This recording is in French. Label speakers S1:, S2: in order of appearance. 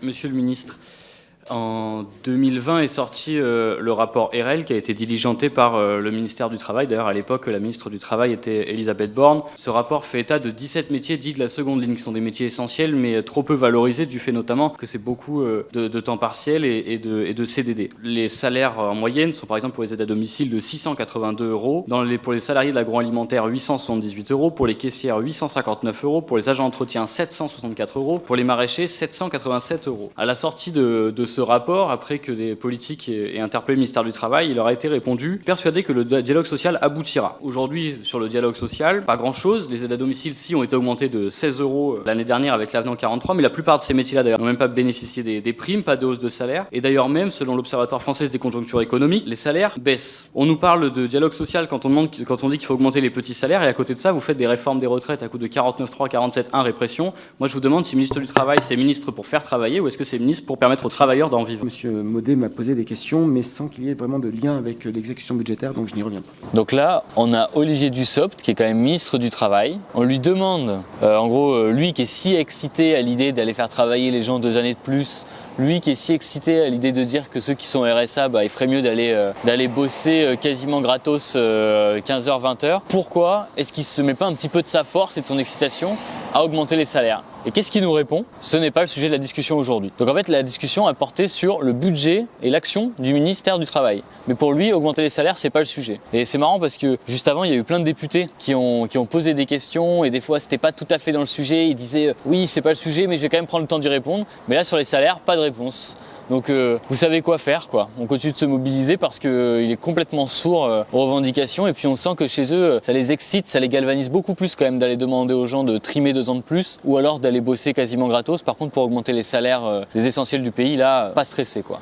S1: Monsieur le ministre, en 2020 est sorti le rapport RL qui a été diligenté par le ministère du Travail. D'ailleurs, à l'époque, la ministre du Travail était Elisabeth Borne. Ce rapport fait état de 17 métiers dits de la seconde ligne, qui sont des métiers essentiels, mais trop peu valorisés, du fait notamment que c'est beaucoup de temps partiel et de CDD. Les salaires en moyenne sont, par exemple, pour les aides à domicile, de 682 €. Pour les salariés de l'agroalimentaire, 878 €. Pour les caissières, 859 €. Pour les agents d'entretien, 764 €. Pour les maraîchers, 787 €. À la sortie de ce rapport, après que des politiques aient interpellé le ministère du Travail, il leur a été répondu persuadé que le dialogue social aboutira. Aujourd'hui, sur le dialogue social, pas grand-chose. Les aides à domicile, si, ont été augmentées de 16 € l'année dernière avec l'avenant 43, mais la plupart de ces métiers-là, d'ailleurs, n'ont même pas bénéficié des primes, pas de hausse de salaire. Et d'ailleurs, même, selon l'Observatoire français des conjonctures économiques, les salaires baissent. On nous parle de dialogue social quand on dit qu'il faut augmenter les petits salaires, et à côté de ça, vous faites des réformes des retraites à coup de 49.3, 47.1, répression. Moi, je vous demande si ministre du Travail, c'est ministre pour faire travailler, ou est-ce que c'est ministre pour permettre aux travailleurs d'en vivre?
S2: Monsieur Maudet m'a posé des questions, mais sans qu'il y ait vraiment de lien avec l'exécution budgétaire, donc je n'y reviens pas.
S3: Donc là, on a Olivier Dussopt, qui est quand même ministre du Travail. On lui demande, en gros, lui qui est si excité à l'idée d'aller faire travailler les gens 2 années de plus, lui qui est si excité à l'idée de dire que ceux qui sont RSA, il ferait mieux d'aller bosser quasiment gratos 15h, 20h. Pourquoi est-ce qu'il ne se met pas un petit peu de sa force et de son excitation à augmenter les salaires? Et qu'est-ce qu'il nous répond? Ce n'est pas le sujet de la discussion aujourd'hui. Donc en fait, la discussion a porté sur le budget et l'action du ministère du Travail. Mais pour lui, augmenter les salaires, c'est pas le sujet. Et c'est marrant parce que juste avant, il y a eu plein de députés qui ont posé des questions, et des fois, c'était pas tout à fait dans le sujet. Ils disaient oui, c'est pas le sujet, mais je vais quand même prendre le temps d'y répondre. Mais là, sur les salaires, pas de réponse. Donc vous savez quoi faire, quoi. On continue de se mobiliser parce qu'il est complètement sourd aux revendications, et puis on sent que chez eux, ça les excite, ça les galvanise beaucoup plus quand même d'aller demander aux gens de trimer 2 ans de plus, ou alors d'aller bosser quasiment gratos. Par contre, pour augmenter les salaires des essentiels du pays, là, pas stressé, quoi.